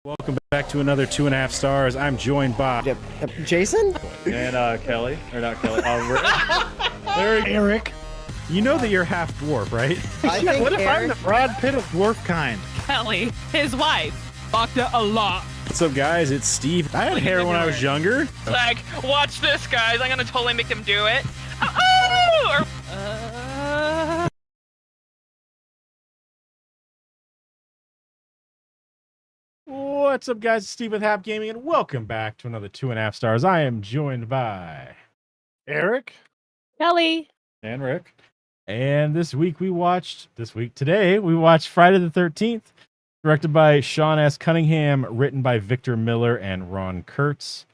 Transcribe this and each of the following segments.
Welcome back to another 2.5 stars. I'm joined by Jason? And Kelly, or not Kelly, Eric. You know that you're half dwarf, right? I think What if I'm Eric, the Brad Pitt of dwarf kind? Kelly, his wife, fucked it a lot. What's up, guys? It's Steve. I had hair when I was younger. Like, watch this, guys. I'm gonna totally make him do it. Oh! What's up, guys? It's Steve with Hap Gaming, and welcome back to another 2.5 stars. I am joined by Eric? Kelly. and Rick. And today we watched Friday the 13th, directed by Sean S. Cunningham, written by Victor Miller and Ron Kurtz,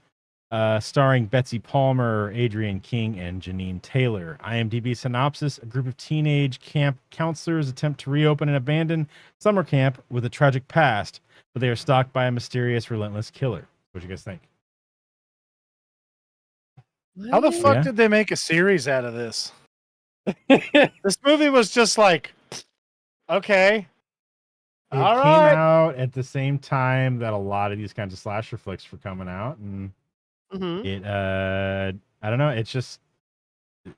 starring Betsy Palmer, Adrienne King, and Janine Taylor. IMDb synopsis: a group of teenage camp counselors attempt to reopen an abandoned summer camp with a tragic past, but they are stalked by a mysterious, relentless killer. What do you guys think? How the fuck Yeah. did they make a series out of this? This movie was just like, okay. It All came right. out at the same time that a lot of these kinds of slasher flicks were coming out, and Mm-hmm. it I don't know, it's just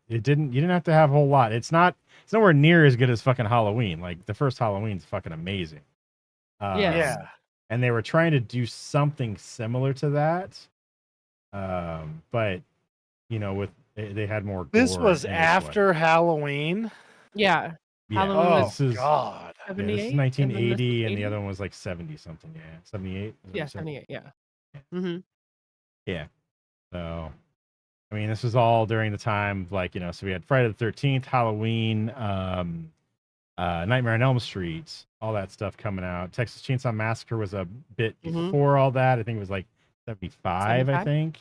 you didn't have to have a whole lot. It's nowhere near as good as fucking Halloween. Like, the first Halloween's fucking amazing. Yes. Yeah. And they were trying to do something similar to that, but you know, with they had more This gore was and it's after Halloween. Yeah. yeah, Halloween Oh, this is God. yeah, this 78? is 1980 and the 80? other one was like 70 something. Yeah, 78. Yeah, 78. Yeah. Mm-hmm. So, I mean, this was all during the time, like, you know, so we had Friday the 13th, Halloween, Nightmare on Elm Street, all that stuff coming out. Texas Chainsaw Massacre was a bit Mhm. before all that. I think it was like 75, I 75? think.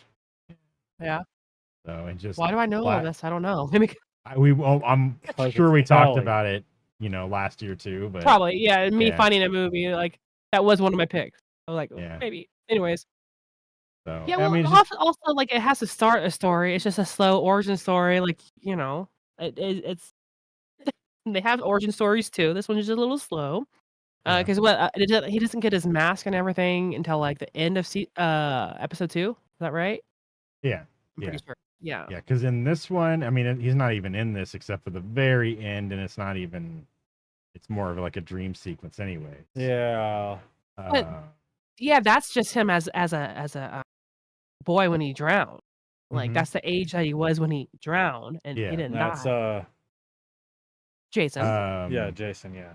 Yeah. So, and just Why do I know all this? I don't know. Maybe I'm Because sure it's we talked Kelly. about it, you know, last year too, but probably. Yeah. Me Yeah. finding a movie like that was one of my picks. I was like, Yeah. maybe. Anyways. so Yeah. I Well, mean, it's just, also, like, it has to start a story. It's just a slow origin story. Like, you know, it's they have origin stories too. This one is just a little slow. Yeah. Because he doesn't get his mask and everything until like the end of episode 2. Is that right? yeah. I'm pretty sure. Yeah. Yeah, because in this one, I mean, he's not even in this except for the very end, and it's more of like a dream sequence anyway. Yeah. But- Yeah, that's just him as a boy when he drowned. Like, Mhm. that's the age that he was when he drowned, and Yeah, he didn't That's die. Jason. yeah, Jason, yeah.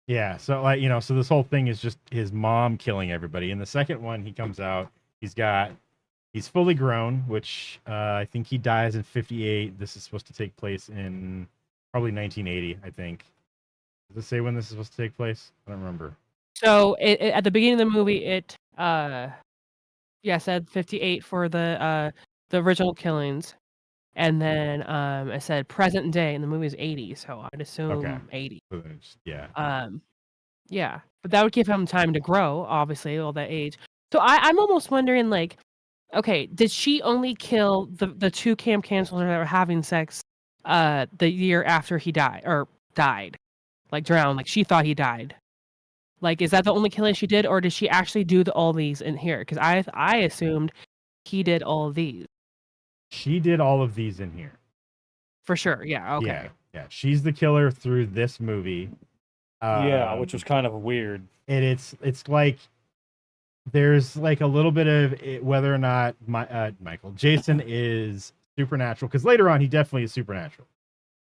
Yeah, so, like, you know, so this whole thing is just his mom killing everybody. In the second one, he comes out, he's fully grown, which I think he dies in 58. This is supposed to take place in probably 1980, I think. Does it say when this is supposed to take place? I don't remember. So at the beginning of the movie, it said 58 for the original killings, and then it said present day, and the movie is 80, so I'd assume 80. So then yeah. Yeah, but that would give him time to grow, obviously, all that age. So I'm almost wondering, like, okay, did she only kill the two camp counselors that were having sex the year after he died, like drowned, like she thought he died? Like, is that the only killing she did, or did she actually do all these in here? Because I assumed he did all of these She did all of these in here. for sure. Yeah. Okay. Yeah. She's the killer through this movie. Yeah, which was kind of weird. And it's like there's like a little bit of whether or not Jason is supernatural, because later on he definitely is supernatural.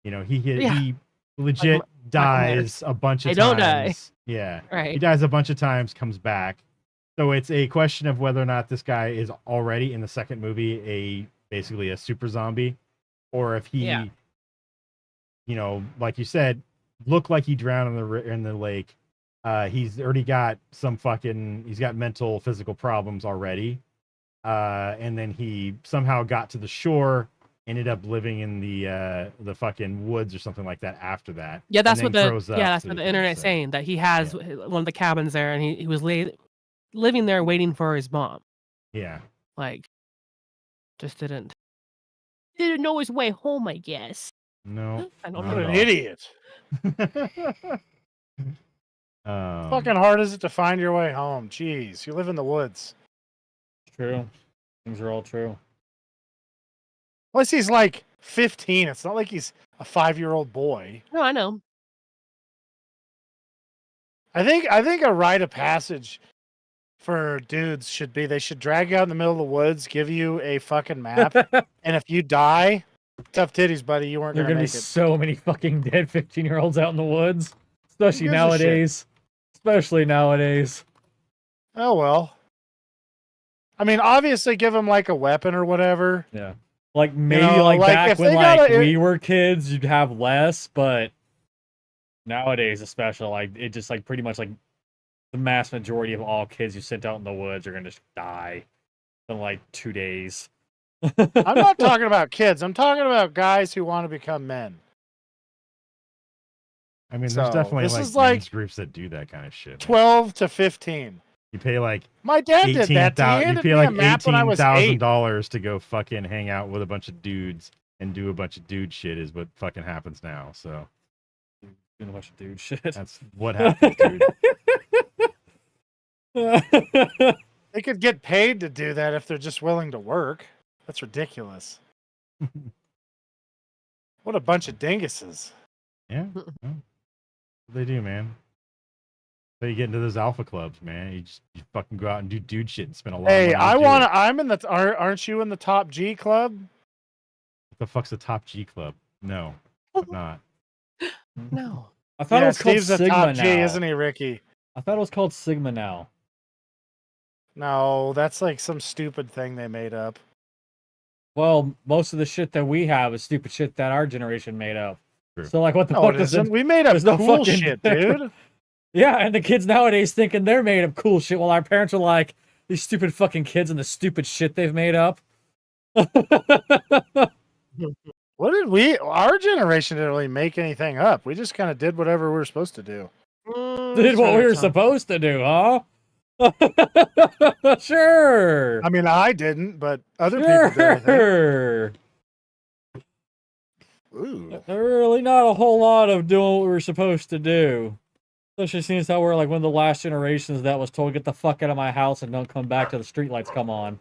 You know, he legit dies a bunch of They times. don't die. Yeah, he Right. dies a bunch of times, comes back. So it's a question of whether or not this guy is already in the second movie basically a super zombie, or if he, Yeah. you know, like you said, looked like he drowned in the lake. He's already got he's got mental, physical problems already. And then he somehow got to the shore, ended up living in the fucking woods or something like that after that. Yeah, that's and what then the grows up that's to what the thing, internet's so. saying, that he has one of the cabins there, and he was living there waiting for his mom. Yeah. Like, just didn't know his way home, I guess. No. I don't not What at an all. idiot. Fucking hard is it to find your way home? Jeez, you live in the woods. True. Things are all true. Plus, he's like 15. It's not like he's a 5-year-old boy. No, I know. I think a rite of passage for dudes should be they should drag you out in the middle of the woods, give you a fucking map, and if you die, tough titties, buddy, you weren't There are gonna gonna make be it. so many fucking dead 15-year-olds out in the woods, especially gives a shit? nowadays. Especially nowadays. Oh well. I mean, obviously, give them like a weapon or whatever. Yeah. Like maybe know, like like, back if when they like gotta- we were kids, you'd have less, but nowadays, especially, like it just like pretty much like the mass majority of all kids you sent out in the woods are gonna just die in like 2 days. I'm not talking about kids. I'm talking about guys who want to become men. I mean, So, there's definitely this like is like men's groups that do that kind of shit. man. 12 to 15. You pay like My dad did that. He you handed pay me like a map when I was 8. $18,000 to go fucking hang out with a bunch of dudes and do a bunch of dude shit is what fucking happens now. So Doing a bunch of dude shit. that's what happens, dude. They could get paid to do that if they're just willing to work. That's ridiculous. What a bunch of dinguses. Yeah, yeah. They do, man. So you get into those alpha clubs, man. You fucking go out and do dude shit and spend a lot. Hey, of money I to do want it. to. I'm in the. Aren't you in the top G club? What the fuck's the top G club? No, I'm not. No. I thought it Yeah, was called Steve's the Sigma top now. G, isn't he, Ricky? I thought it was called Sigma now. No, that's like some stupid thing they made up. Well, most of the shit that we have is stupid shit that our generation made up. True. So like, what the No, fuck it is isn't. it? We made up there's no cool fucking shit, dude. Yeah, and the kids nowadays thinking they're made of cool shit, while our parents are like, these stupid fucking kids and the stupid shit they've made up. What did we? Our generation didn't really make anything up. We just kind of did whatever we were supposed to do. Did what we were supposed to do, huh? Sure. I mean, I didn't, but other people did. I think. Sure. Ooh. Really not a whole lot of doing what we were supposed to do. Especially since how we're like one of the last generations that was told, get the fuck out of my house and don't come back till the streetlights come on.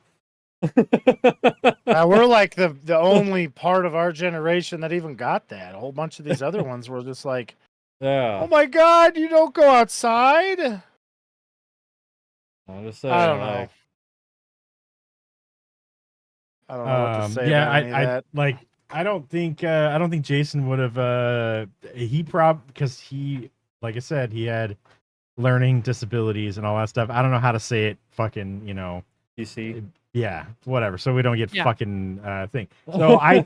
We're like the only part of our generation that even got that. A whole bunch of these other ones were just like, Yeah. oh my god, you don't go outside. I'm just saying, I don't know. like, I don't know what to say Yeah, about any of that. like. I don't think Jason would have. Because he, like I said, he had learning disabilities and all that stuff. I don't know how to say it. Fucking, you see. Yeah, whatever. So we don't get Yeah. fucking thing. So I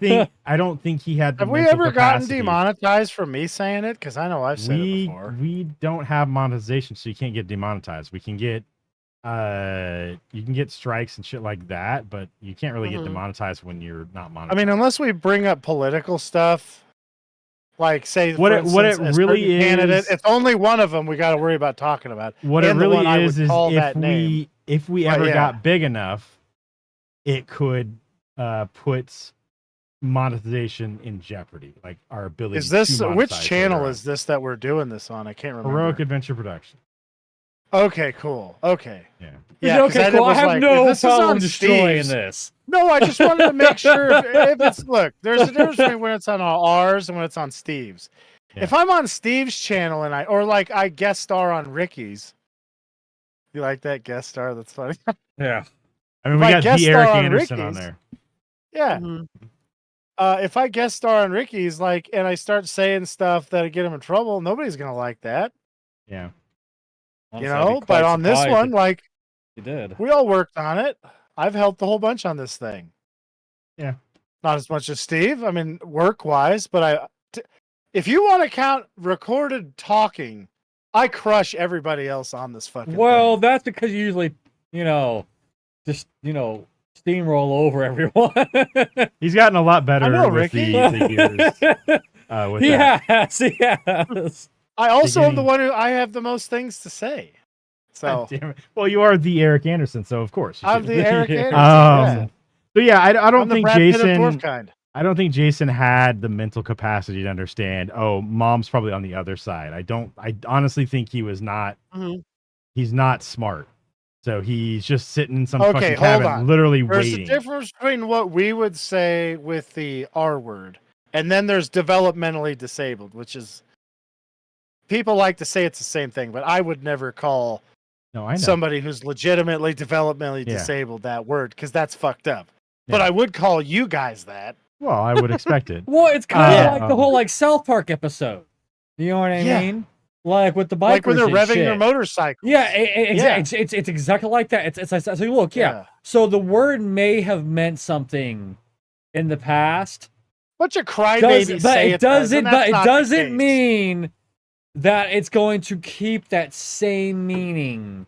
don't think he had. The Have we mental ever gotten capacity. demonetized for me saying it? Because I know I've said it before. We don't have monetization, so you can't get demonetized. We can get you can get strikes and shit like that, but you can't really get Mhm. demonetized when you're not monetized. I mean, unless we bring up political stuff, like say What for it- what instance, it a really certain candidate, is- if only one of them we got to worry about talking about. what it and the really one I is would call that name. if we But ever yeah. got big enough, it could put monetization in jeopardy, like our ability. Is this to which monetize channel later is this that we're doing this on? I can't on. remember. Heroic Adventure Production? Okay, cool. Okay. Yeah. Yeah, 'cause okay, then cool. it I was have like, no if this is problem on destroying Steve's- this. No, I just wanted to make sure if it's look. There's a difference between when it's on ours and when it's on Steve's. Yeah. If I'm on Steve's channel and I guest star on Ricky's, you like that guest star? That's funny. Yeah. I mean, If we I got guest the Eric star on Anderson on Ricky's- there. Yeah. Mhm. If I guest star on Ricky's, like, and I start saying stuff that'll get him in trouble, nobody's gonna like that, Yeah. Honestly, I'd be But quite on this surprised one, if like, you did. we all worked on it. I've helped a whole bunch on this thing. Yeah. Not as much as Steve. I mean, work wise, but if you want to count recorded talking, I crush everybody else on this fucking. Well, thing. that's because you usually, just steamroll over everyone. He's gotten a lot better I know, with Ricky. the years. With he that. has, he has. I also am the beginning- one who I have the most things to say. So God damn it. Well, you are the Eric Anderson, so of course. you I'm should. the Eric Yeah. Anderson. yeah. So yeah, I don't I'm the think Brad Pitt of Jason. dwarf kind. I don't think Jason had the mental capacity to understand, oh, mom's probably on the other side. I honestly think he was not, Mhm. he's not smart. So he's just sitting in some Okay, fucking hold cabin, on. literally There's a waiting. difference between what we would say with the R word, and then there's developmentally disabled, which is people like to say it's the same thing, but I would never call No, I know. somebody who's legitimately developmentally Yeah. disabled that word because that's fucked up. But Yeah. I would call you guys that. Well, I would expect it. Well, it's kind of Yeah. like the whole like South Park episode. You know what I Yeah. mean? Like with the bikers Like when they're and revving shit. their motorcycles. Yeah, Yeah. it's exactly like that. It's so look, yeah. So the word may have meant something in the past. Bunch of crybabies say it does, and But that's it not the doesn't case. mean that it's going to keep that same meaning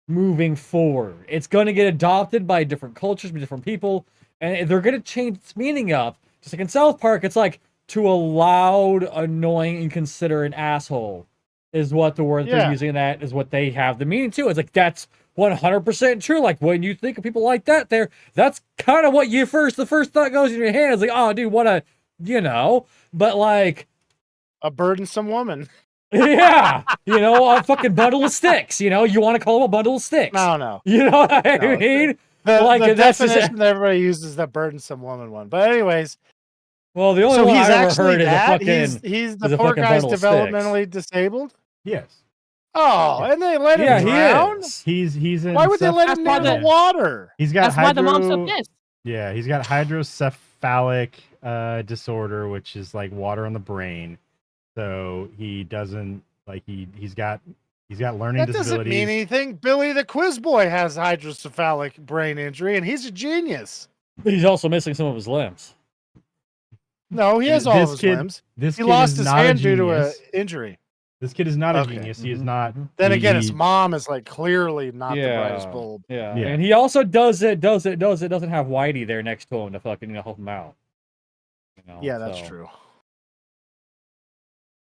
moving forward. It's going to get adopted by different cultures, by different people, and they're going to change its meaning up. Just like in South Park, it's like to a loud, annoying, inconsiderate asshole is what the word they're Yeah. using. That is what they have the meaning to. It's like that's 100% true. Like when you think of people like that, that's kind of what the first thought goes in your head. It's like, oh, dude, what a, but like, A burdensome woman. yeah, a fucking bundle of sticks. You want to call them a bundle of sticks. No. You know what I No, mean? The, Like, the that's just- definition that everybody uses is the burdensome woman one. But anyways, Well, the only so one he's I ever actually heard is a that? fucking. He's is the a poor fucking guy's bundle of sticks. developmentally disabled? Yes. Oh, and they let Yeah, him he drown? is. He's in Why would they let That's him why near the the- water? He's got That's why the mom's so hydro- pissed. Yeah, he's got hydrocephalic disorder, which is like water on the brain. So he doesn't like he's got learning That disabilities. doesn't mean anything. Billy the Quiz Boy has hydrocephalic brain injury, and he's a genius. He's also missing some of his limbs. No, he has all This of his kid- limbs. This He kid lost is his not a hand due to an genius. injury. This kid is not a Okay. genius. He is Mhm, not. mhm. Then he- again, his he- mom is like clearly not the brightest bulb. Yeah. Yeah. And he also doesn't have Whitey there next to him to fucking help him out. Yeah, that's so. true.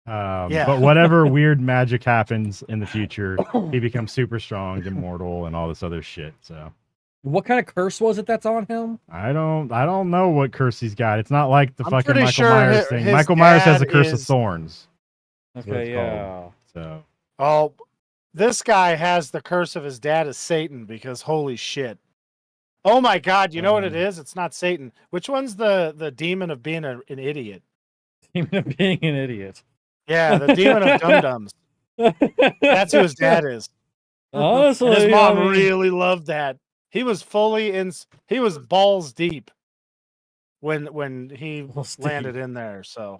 Yeah. But whatever weird magic happens in the future, he becomes super strong, immortal, and all this other shit. So What kind of curse was it that's on him? I don't know what curse he's got. It's not like the I'm fucking pretty Michael sure Myers his thing. Michael Myers has a dad curse of is- thorns. That's what Okay, it's called. yeah. So Oh, this guy has the curse of his dad as Satan because holy shit. Oh my God! You know what it is? It's not Satan. Which one's the demon of being an idiot? Even of being an idiot. Yeah, the demon of dum dums. That's who his dad is. Honestly, And his mom I mean, really loved that. He was fully in. He was balls deep when he Balls deep. landed in there. So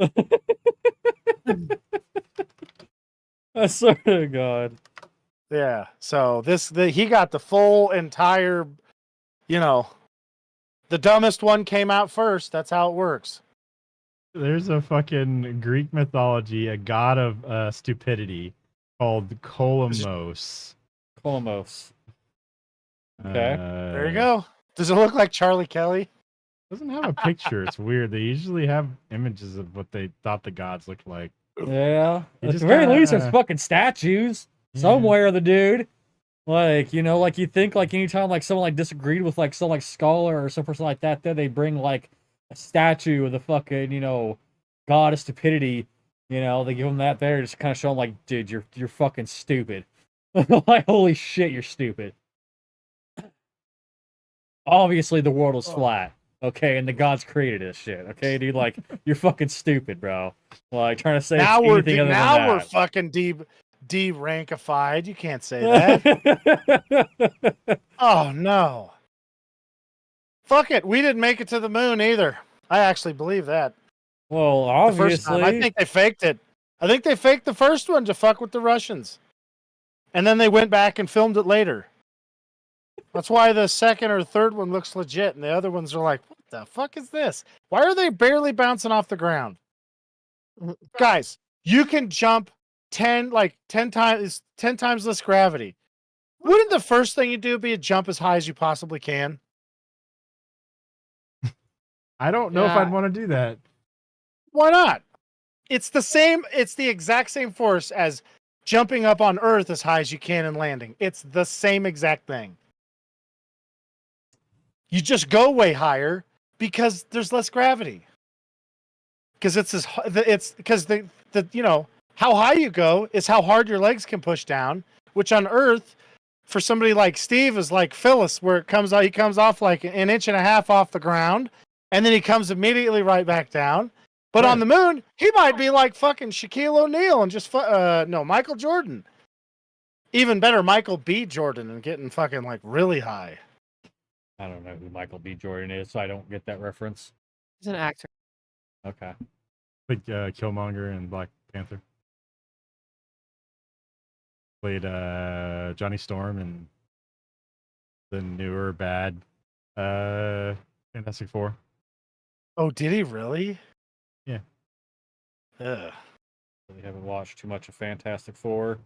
I swear to God. yeah. So he got the full entire. The dumbest one came out first. That's how it works. there's a fucking Greek mythology, a god of stupidity called Kolamos. Colomos. Okay. There you go. Does it look like Charlie Kelly? Doesn't have a picture. It's weird. They usually have images of what they thought the gods looked like. Yeah. You At just the very least, there's gotta- fucking statues somewhere of the dude. Like, like you think like anytime like someone like disagreed with like some like scholar or some person like that, then they bring like a statue of the fucking, god of stupidity. They give them that there, just kind of show them like, dude, you're fucking stupid. Like, holy shit, you're stupid. Obviously, the world is flat. Okay, and the gods created this shit. Okay, dude, like you're fucking stupid, bro. Like trying to say Now it's we're anything other now than we're that. fucking de-rankified. You can't say that. Oh no. Fuck it. We didn't make it to the moon either. I actually believe that. Well, The first time. obviously, I think they faked it. I think they faked the first one to fuck with the Russians. And then they went back and filmed it later. That's why the second or third one looks legit, and the other ones are like, what the fuck is this? Why are they barely bouncing off the ground? Guys, you can jump 10 times less gravity. Wouldn't the first thing you do be to jump as high as you possibly can? I don't know if Yeah. I'd want to do that. Why not? It's the exact same force as jumping up on Earth as high as you can and landing. It's the same exact thing. You just go way higher because there's less gravity. because it's because the how high you go is how hard your legs can push down, which on Earth, for somebody like Steve, is like Phyllis, where he comes off like an inch and a half off the ground, and then he comes immediately right back down. But on the moon, he might be like fucking Shaquille O'Neal and just Michael Jordan. Even better, Michael B. Jordan, and getting fucking like really high. I don't know who Michael B. Jordan is, so I don't get that reference. He's an actor. Okay. Like Killmonger and Black Panther. Played Johnny Storm and the newer bad Fantastic Four. Oh, did he really? Yeah. Ugh. Really haven't watched too much of Fantastic Four.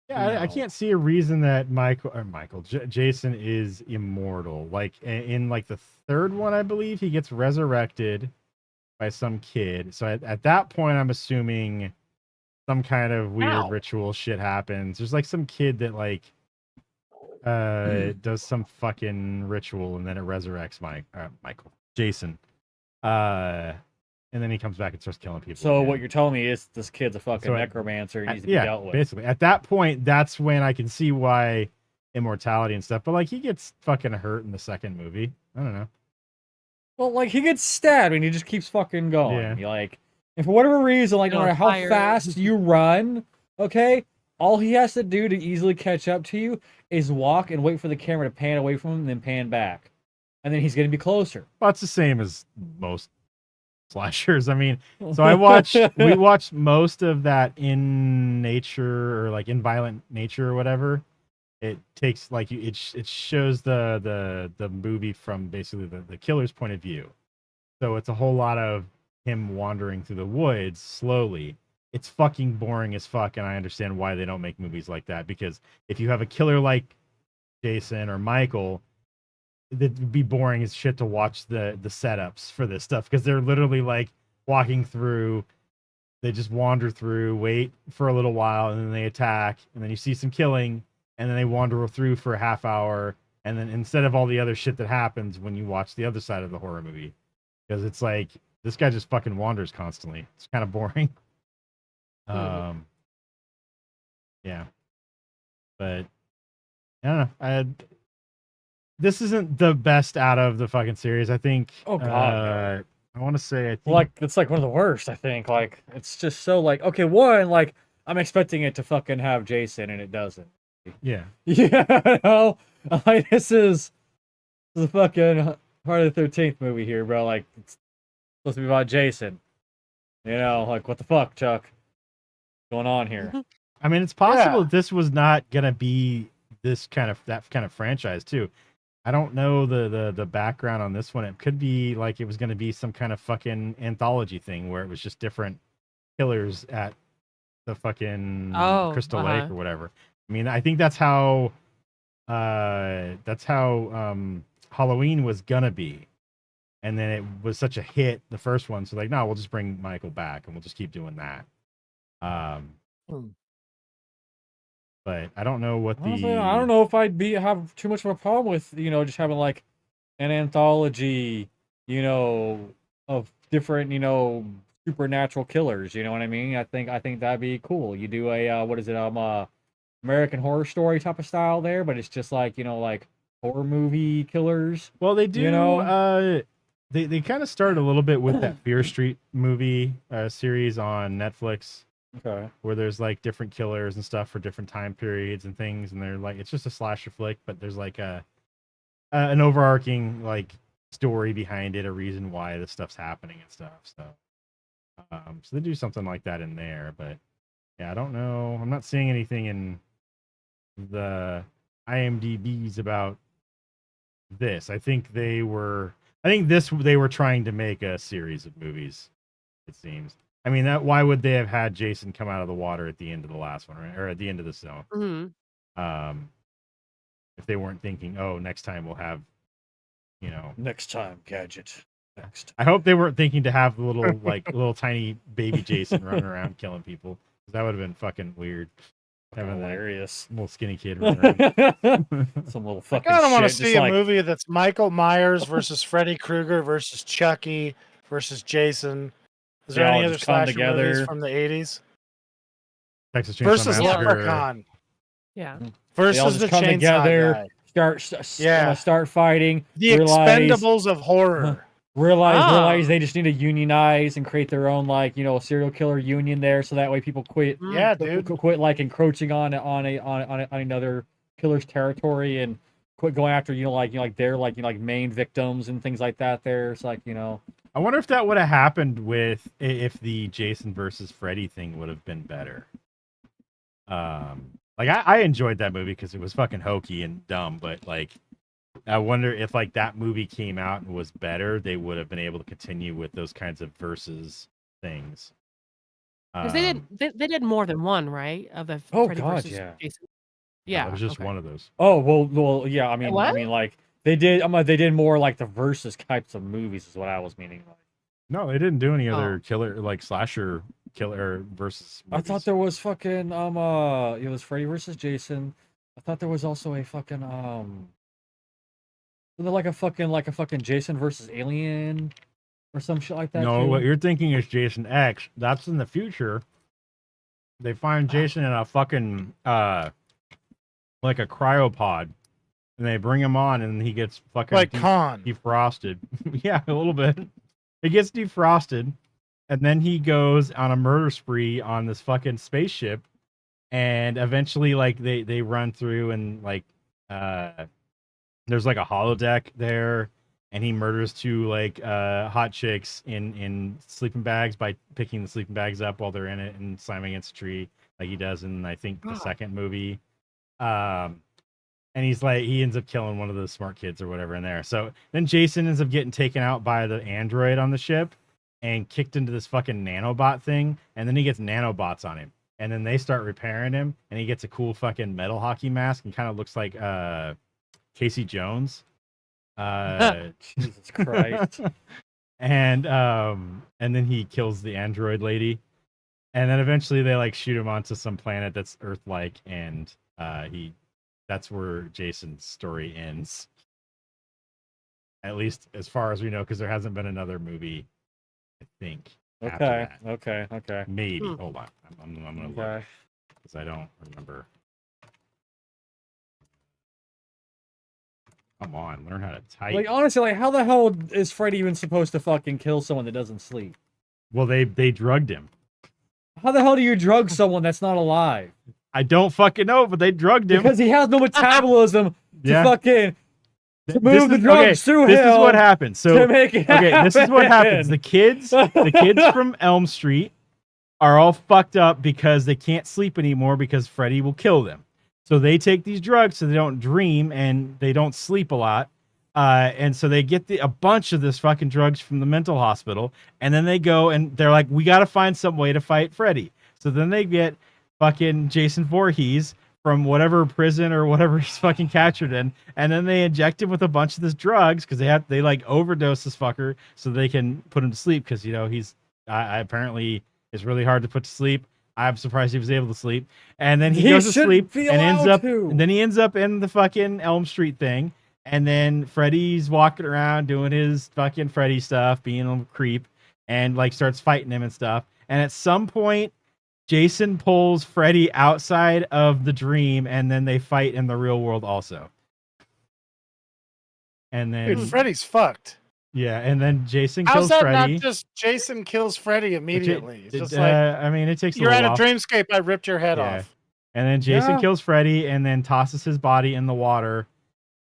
Yeah, I No. can't see a reason that Jason is immortal. Like in like the third one, I believe he gets resurrected by some kid. So at that point, I'm assuming some kind of weird ritual shit happens. There's like some kid that like does some fucking ritual and then it resurrects Jason. And then he comes back and starts killing people. So again. what you're telling me is this kid's a fucking So necromancer and needs to be dealt with. Basically. At that point, that's when I can see why immortality and stuff. But like he gets fucking hurt in the second movie. I don't know. Well, like he gets stabbed and he just keeps fucking going. Yeah. You're like, and for whatever reason, like no matter how fast you run, okay, all he has to do to easily catch up to you is walk and wait for the camera to pan away from him and then pan back. And then he's gonna be closer. Well, it's the same as most slashers. I mean, so we watched most of that in nature or like in violent nature or whatever. It takes like it shows the movie from basically the killer's point of view. So it's a whole lot of him wandering through the woods slowly. It's fucking boring as fuck, and I understand why they don't make movies like that, because if you have a killer like Jason or Michael, it'd be boring as shit to watch the setups for this stuff, because they're literally like walking through, they just wander through, wait for a little while, and then they attack, and then you see some killing, and then they wander through for a half hour, and then instead of all the other shit that happens when you watch the other side of the horror movie, because it's like this guy just fucking wanders constantly. It's kind of boring. Yeah, but I don't know. This isn't the best out of the fucking series. I think. Oh god. I want to say. I think Like it's like one of the worst. I think. Like it's just so like okay, one like I'm expecting it to fucking have Jason and it doesn't. Yeah. Yeah. No, like this is a fucking Friday the 13th movie here, bro. Like it's supposed to be about Jason. You know, like what the fuck, Chuck? What's going on here? I mean, it's possible this was not gonna be that kind of franchise too. I don't know the background on this one. It could be like it was gonna be some kind of fucking anthology thing where it was just different killers at the fucking Crystal Lake or whatever. I mean, I think that's how Halloween was gonna be. And then it was such a hit, the first one. So like, no, we'll just bring Michael back and we'll just keep doing that. But I don't know what Honestly, I don't know if I'd have too much of a problem with, just having like an anthology, of different, supernatural killers. You know what I mean? I think that'd be cool. You do a American Horror Story type of style there, but it's just like, like horror movie killers. Well, they do. They kind of started a little bit with that Fear Street movie series on Netflix. Okay. Where there's like different killers and stuff for different time periods and things, and they're like, it's just a slasher flick, but there's like an overarching like story behind it, a reason why this stuff's happening and stuff. So they do something like that in there, but yeah, I don't know. I'm not seeing anything in the IMDb's about this. I think they were trying to make a series of movies, it seems. I mean, why would they have had Jason come out of the water at the end of the last one, right? Or at the end of the snow? Mm-hmm. If they weren't thinking, oh, next time we'll have, Next time, Gadget. Next. I hope they weren't thinking to have little tiny baby Jason running around killing people. That would have been fucking weird. Having Hilarious. Little skinny kid running around. Some little fucking I don't want to shit, see a movie that's Michael Myers versus Freddy Krueger versus Chucky versus Jason Is They there all any other just come slasher movies together. from the 80s? Texas Chainsaw Versus Massacre. Leprechaun. Yeah. They all Versus the just come Chainsaw together, Guy. start start fighting. The realize Expendables of horror. realize Ah. they just need to unionize and create their own like serial killer union there, so that way people quit Mm. Yeah, dude. quit like encroaching on another killer's territory and quit going after like their like main victims and things like that. There, it's like I wonder if that would have happened with if the Jason versus Freddy thing would have been better. Like I enjoyed that movie because it was fucking hokey and dumb, but like I wonder if like that movie came out and was better, they would have been able to continue with those kinds of versus things. Because they did more than one, right? Of the Oh, Freddy God, versus yeah. Jason. No, Yeah. it was just okay. one of those. oh well yeah. I mean What? like they did. They did more like the versus types of movies is what I was meaning. Like, No, they didn't do any other Oh. killer like slasher killer versus. I thought movies. there was fucking it was Freddy versus Jason. I thought there was also a fucking like a fucking Jason versus Alien or some shit like that. No, too. what you're thinking is Jason X. That's in the future. They find Jason in a fucking like a cryopod, and they bring him on, and he gets fucking Like Khan. defrosted. Yeah, a little bit. He gets defrosted, and then he goes on a murder spree on this fucking spaceship, and eventually, like they run through and like there's like a holodeck there, and he murders two like hot chicks in sleeping bags by picking the sleeping bags up while they're in it and slamming against a tree like he does in I think the Oh. second movie. And he's like he ends up killing one of the smart kids or whatever in there. So then Jason ends up getting taken out by the android on the ship and kicked into this fucking nanobot thing, and then he gets nanobots on him. And then they start repairing him, and he gets a cool fucking metal hockey mask and kind of looks like Casey Jones. Jesus Christ. and then he kills the android lady, and then eventually they like shoot him onto some planet that's Earth-like, and that's where Jason's story ends. At least as far as we know, because there hasn't been another movie, I think. After Okay. that. Okay. Maybe. Hmm. Hold on. I'm gonna look Okay. because I don't remember. Come on, learn how to type. Like honestly, like how the hell is Freddy even supposed to fucking kill someone that doesn't sleep? Well, they drugged him. How the hell do you drug someone that's not alive? I don't fucking know, but they drugged him. Because he has no metabolism to Yeah. fucking Th- move this the is- drugs okay, through This is hell what happens. So to make it okay, this is what happens. The kids from Elm Street are all fucked up because they can't sleep anymore because Freddy will kill them. So they take these drugs so they don't dream and they don't sleep a lot. And so they get a bunch of this fucking drugs from the mental hospital, and then they go and they're like, we got to find some way to fight Freddy. So then they get fucking Jason Voorhees from whatever prison or whatever he's fucking captured in, and then they inject him with a bunch of this drugs because they like overdose this fucker so they can put him to sleep because he's apparently it's really hard to put to sleep. I'm surprised he was able to sleep, and then he goes to sleep be and ends allowed up, to. and then he ends up in the fucking Elm Street thing, and then Freddy's walking around doing his fucking Freddy stuff, being a creep, and like starts fighting him and stuff, and at some point Jason pulls Freddy outside of the dream, and then they fight in the real world also. And then Dude, Freddy's fucked. yeah, and then Jason How's kills that Freddy. not just Jason kills Freddy immediately? It's just like I mean, it takes you're a at little a while. dreamscape. I ripped your head Yeah. off. And then Jason Yeah. kills Freddy and then tosses his body in the water.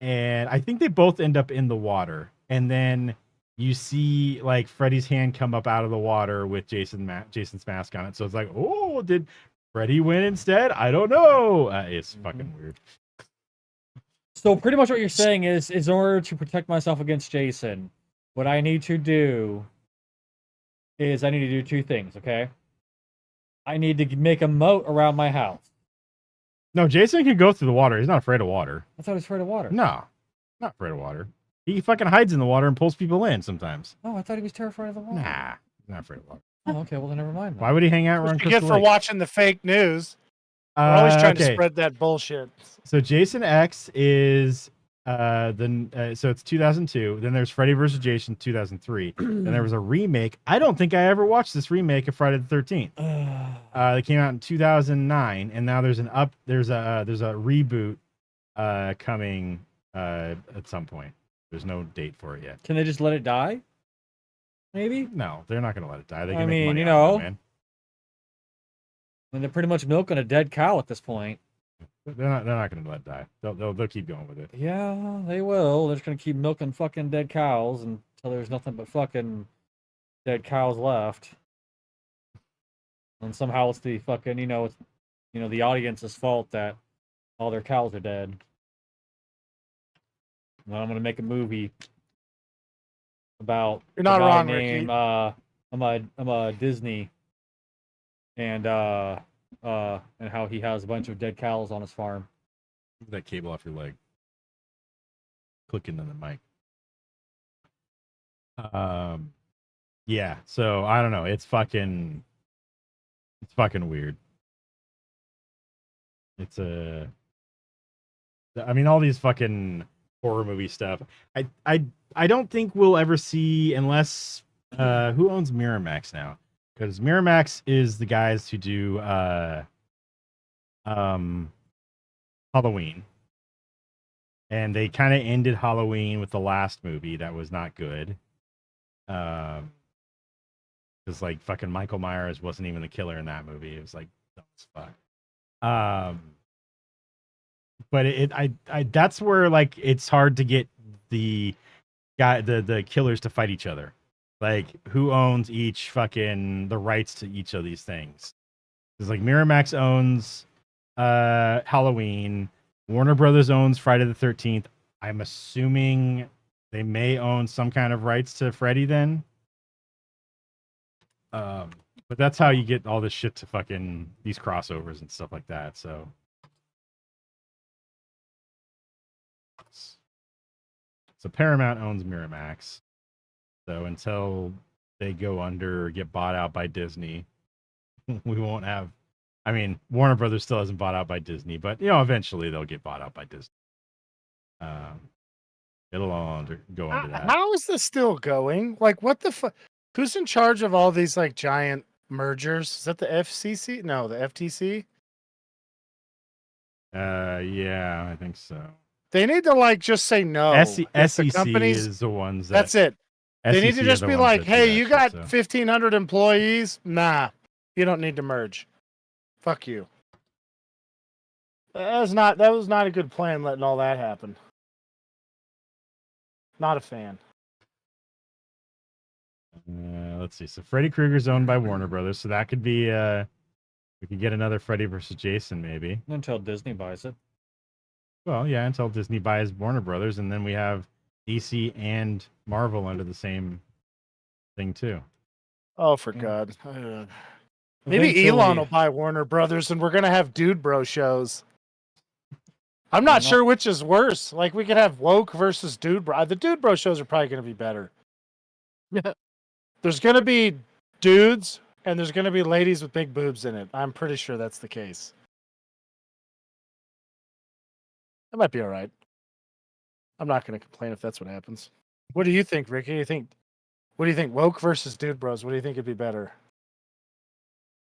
And I think they both end up in the water. And then you see like Freddy's hand come up out of the water with Jason's mask on it. So it's like, oh, did Freddy win instead? I don't know. It's fucking weird. So pretty much what you're saying is in order to protect myself against Jason, what I need to do is I need to do two things, okay? I need to make a moat around my house. No, Jason can go through the water. He's not afraid of water. I thought he was afraid of water. No, not afraid of water. He fucking hides in the water and pulls people in sometimes. Oh, I thought he was terrified of the water. Nah, he's not afraid of water. Oh, okay, well then never mind. then. Why would he hang out What around you get Crystal for Lake? watching the fake news? We're always trying to Okay. spread that bullshit. So Jason X is So it's 2002. Then there's Freddy vs. Jason 2003. Then there was a remake. I don't think I ever watched this remake of Friday the 13th. It came out in 2009, and now there's a reboot coming at some point. There's no date for it yet. Can they just let it die? Maybe. No, they're not gonna let it die. They I can make mean, money you off it, know. man. And they're pretty much milking a dead cow at this point. They're not gonna let it die. They'll keep going with it. Yeah, they will. They're just gonna keep milking fucking dead cows until there's nothing but fucking dead cows left. And somehow it's the fucking, it's the audience's fault that all their cows are dead. And I'm gonna make a movie about You're not a guy wrong, Ricky. named I'm a Disney and how he has a bunch of dead cows on his farm. Move that cable off your leg. Click into the mic. Yeah. So I don't know. It's fucking weird. I mean, all these fucking horror movie stuff. I don't think we'll ever see, unless who owns Miramax now? Because Miramax is the guys who do Halloween, and they kind of ended Halloween with the last movie that was not good. Because like fucking Michael Myers wasn't even the killer in that movie. It was like dumb as fuck. But I that's where like it's hard to get the killers to fight each other. Like who owns each fucking the rights to each of these things? Because like Miramax owns Halloween, Warner Brothers owns Friday the 13th. I'm assuming they may own some kind of rights to Freddy then. But that's how you get all this shit to fucking these crossovers and stuff like that. So Paramount owns Miramax. So until they go under or get bought out by Disney, we won't have. I mean, Warner Brothers still hasn't bought out by Disney, but eventually they'll get bought out by Disney. It'll all go under that. How is this still going? Like, what the fuck? Who's in charge of all these like giant mergers? Is that the FCC? No, the FTC. Yeah, I think so. They need to like just say no. SEC is the ones that. That's it. They need SEC to are just the be ones like, that do "Hey, that you shit, got so. 1,500 employees. Nah, you don't need to merge. Fuck you." That was not a good plan. Letting all that happen. Not a fan. Let's see. So Freddy Krueger's owned by Warner Brothers, so that could be. We could get another Freddy versus Jason, maybe. Until Disney buys it. Well, yeah, until Disney buys Warner Brothers, and then we have DC and Marvel under the same thing too. Oh, for God. Maybe Eventually- Elon will buy Warner Brothers and we're going to have Dude Bro shows. I'm not sure which is worse. Like, we could have Woke versus Dude Bro. The Dude Bro shows are probably going to be better. There's going to be dudes and there's going to be ladies with big boobs in it. I'm pretty sure that's the case. That might be all right. I'm not going to complain if that's what happens. What do you think, Ricky? What do you think? Woke versus Dude Bros. What do you think would be better?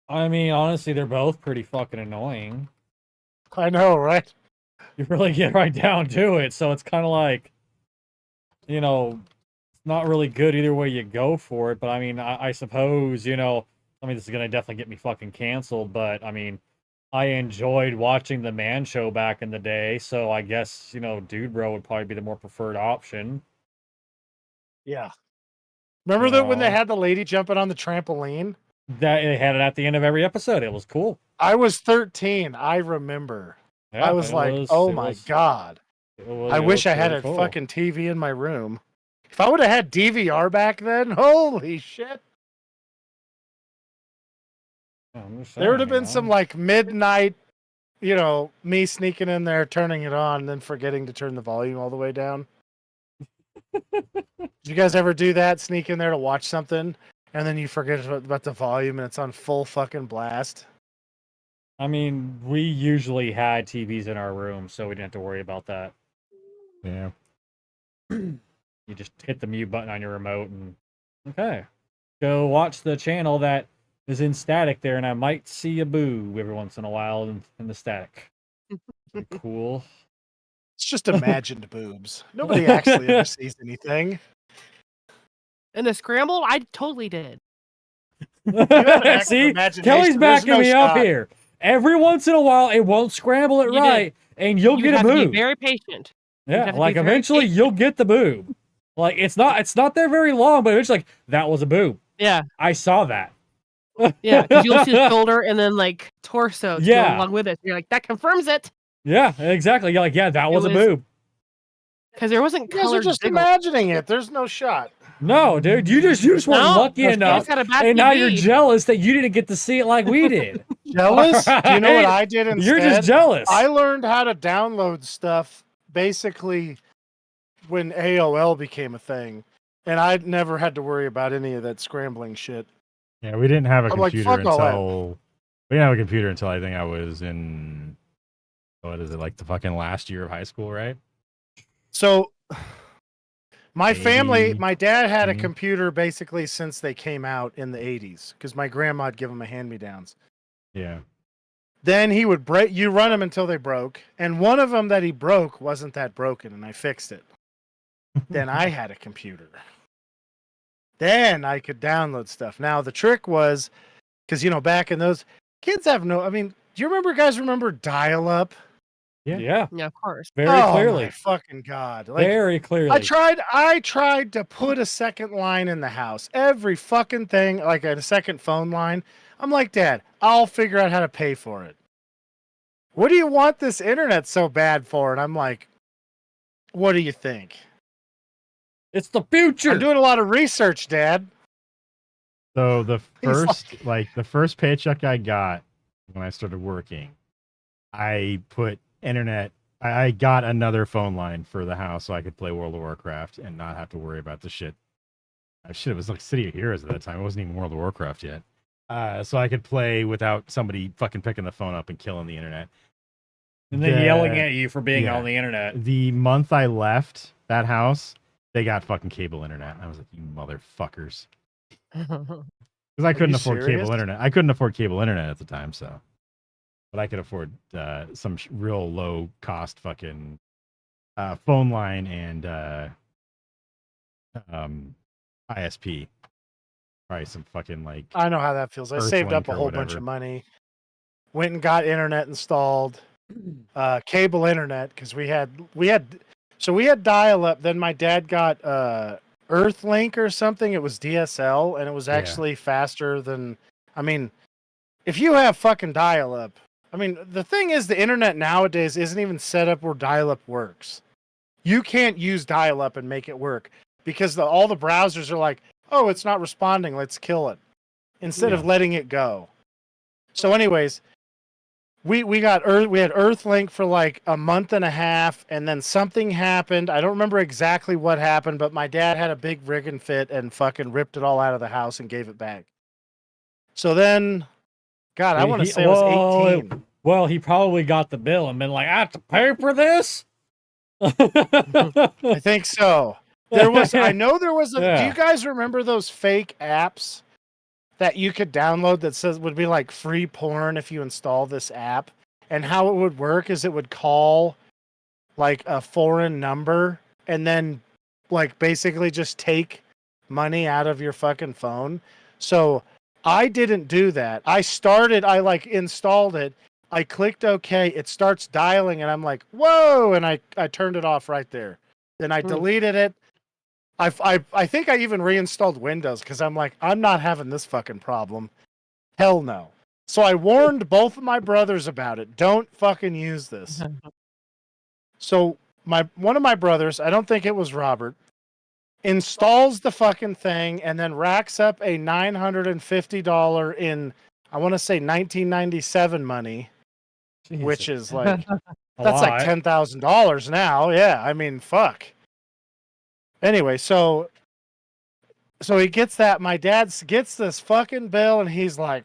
I mean, honestly, they're both pretty fucking annoying. I know, right? You really get right down to it, so it's kind of like, it's not really good either way you go for it. But I mean, I suppose, this is gonna definitely get me fucking canceled. But I mean, I enjoyed watching the Man Show back in the day, so I guess Dude Bro would probably be the more preferred option. Yeah. Remember that when they Yeah. had the lady jumping on the trampoline? That they had it at the end of every episode. It was cool. I was 13. I remember. Yeah, I was it like, was- oh it my was- God. I it wish was I had really a cool. fucking TV in my room. If I would have had DVR back then, holy shit. Yeah, I'm just There would saying, have been some like midnight, me sneaking in there, turning it on, and then forgetting to turn the volume all the way down. Did you guys ever do that? Sneak in there to watch something, and then you forget about the volume and it's on full fucking blast? I mean, we usually had TVs in our room, so we didn't have to worry about that. Yeah. You just hit the mute button on your remote and okay, go watch the channel that is in static there, and I might see a boob every once in a while in the static. Cool. It's just imagined boobs. Nobody actually ever sees anything. In the scramble, I totally did. have an active See, imagination, Kelly's there's backing no me up shot. here. Every once in a while, it won't scramble it You did. right, and you'll You get a have to be boob. very patient. Yeah, have to like be very eventually patient. you'll get the boob. Like it's not there very long, but it's like that was a boob. Yeah, I saw that. yeah, because you'll see the shoulder and then like torso to go Yeah. along with it. You're like, that confirms it. Yeah, exactly. You're like, yeah, that was a was- boob. Because there wasn't You guys are colored just jiggle. imagining it. There's no shot. No, dude, you just weren't No, lucky those enough, guys had a bad and now you're TV. jealous that you didn't get to see it like we did. Jealous? Do you know what Right? I did instead? You're just jealous. I learned how to download stuff basically when AOL became a thing, and I never had to worry about any of that scrambling shit. Yeah, we didn't have a I'm like, computer fuck all that. until we didn't have a computer until I think I was in what is it, like the fucking last year of high school, right? So my family, 80, my dad had a 80. computer basically since they came out in the 80s because my grandma'd give him a hand-me-downs. Yeah. Then he would break, you run them until they broke, and one of them that he broke wasn't that broken, and I fixed it. Then I had a computer. Then I could download stuff. Now the trick was, because back in those kids have no. I mean, do you remember dial-up? Yeah, Yeah, of course. very Oh clearly. my fucking god! Like, Very clearly. I tried to put a second line in the house. Every fucking thing, like a second phone line. I'm like, Dad, I'll figure out how to pay for it. What do you want this internet so bad for? And I'm like, what do you think? It's the future. I'm doing a lot of research, Dad. So the He's first paycheck I got when I started working, I put internet. I got another phone line for the house so I could play World of Warcraft and not have to worry about the shit. Shit, it was like City of Heroes at that time. It wasn't even World of Warcraft yet. So I could play without somebody fucking picking the phone up and killing the internet. and then yelling the- at you for being yeah. on the internet. The month I left that house, they got fucking cable internet. I was like, you motherfuckers. Because I couldn't you afford serious? cable internet. I couldn't afford cable internet at the time, so. But I could afford some real low cost fucking phone line and ISP. Probably some fucking like. I know how that feels. I saved up Earthlink a or whole bunch whatever. of money. Went and got internet installed, cable internet because we had dial up. Then my dad got Earthlink or something. It was DSL, and it was Yeah. actually faster than. I mean, if you have fucking dial up, I mean, the thing is, the internet nowadays isn't even set up where dial up works. You can't use dial up and make it work because all the browsers are like, oh, it's not responding. Let's kill it instead of Yeah. letting it go. So, anyways, we had Earthlink for like a month and a half, and then something happened. I don't remember exactly what happened, but my dad had a big rigging fit and fucking ripped it all out of the house and gave it back. So then, God, I want to say I was 18. Well, he probably got the bill and been like, I have to pay for this? I think so. I know there was do Yeah. you guys remember those fake apps that you could download that would be like free porn if you install this app? And how it would work is it would call like a foreign number and then like basically just take money out of your fucking phone. So I didn't do that. I installed it. I clicked OK. It starts dialing and I'm like, whoa. And I turned it off right there. Then I deleted it. I think I even reinstalled Windows because I'm like, I'm not having this fucking problem. Hell no. So I warned both of my brothers about it. Don't fucking use this. So one of my brothers, I don't think it was Robert, installs the fucking thing and then racks up a $950 in, I want to say 1997 money, which is like, that's like $10,000 now. Yeah, I mean, fuck. Anyway, so he gets that. My dad gets this fucking bill, and he's like,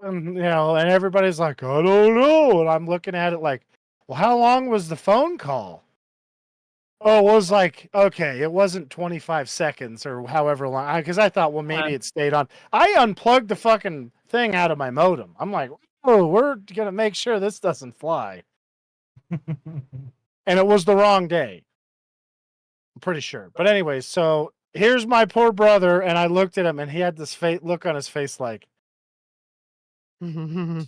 and everybody's like, I don't know. And I'm looking at it like, Well, how long was the phone call? Oh, it was like, okay, it wasn't 25 seconds or however long. Because I thought, well, maybe it stayed on. I unplugged the fucking thing out of my modem. I'm like, oh, we're going to make sure this doesn't fly. And it was the wrong day. I'm pretty sure. But anyways, so here's my poor brother. And I looked at him and he had this look on his face like, I'm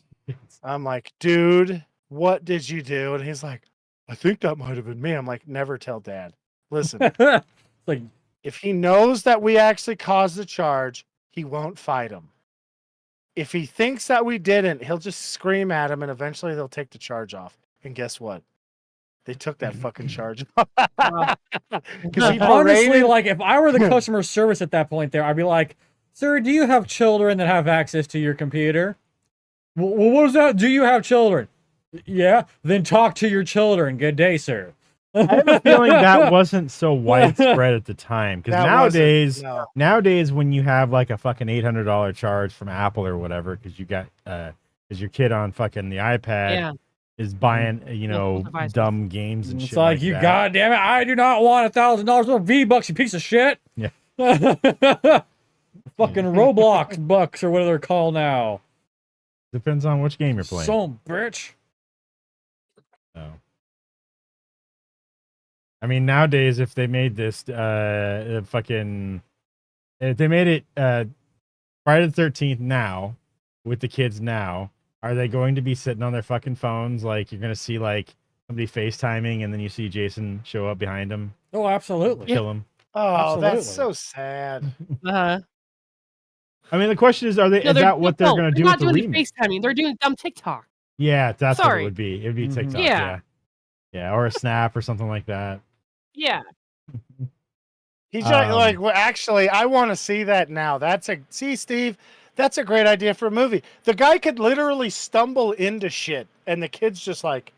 like, dude, what did you do? And he's like, I think that might have been me. I'm like, never tell dad. Listen, Like, if he knows that we actually caused the charge, he won't fight him. If he thinks that we didn't, he'll just scream at him and eventually they'll take the charge off. And guess what? They took that fucking charge off. Because he honestly, paraded. like, if I were the customer service at that point there, I'd be like, sir, do you have children that have access to your computer? Well, what was that? Do you have children? Yeah, then talk to your children. Good day, sir. I have a feeling that wasn't so widespread at the time because That nowadays, wasn't, no. nowadays when you have like a fucking $800 charge from Apple or whatever because you got because your kid on fucking the iPad Yeah. is buying Multiple devices. dumb games and It's shit like, you that. goddamn it, I do not want $1,000 worth of V-Bucks, you piece of shit. Yeah. Fucking Roblox bucks or whatever they're called now. Depends on which game you're playing. Some bitch. So. I mean, nowadays, if they made this, fucking, if they made it Friday the 13th now, with the kids now, are they going to be sitting on their fucking phones? Like, you're going to see, like, somebody FaceTiming, and then you see Jason show up behind him, Oh, absolutely. kill him. Oh, that's Absolutely. so sad. Uh-huh. I mean, the question is, No, is that what they're going to do they're with not the doing remake? FaceTiming. They're doing dumb TikTok. Yeah, that's what it Sorry. would be. It would be Mhm. TikTok, Yeah. yeah. Yeah, or a Snap or something like that. Yeah. He just, Um, like, well, actually, I want to see that now. See, Steve, that's a great idea for a movie. The guy could literally stumble into shit, and the kid's just like,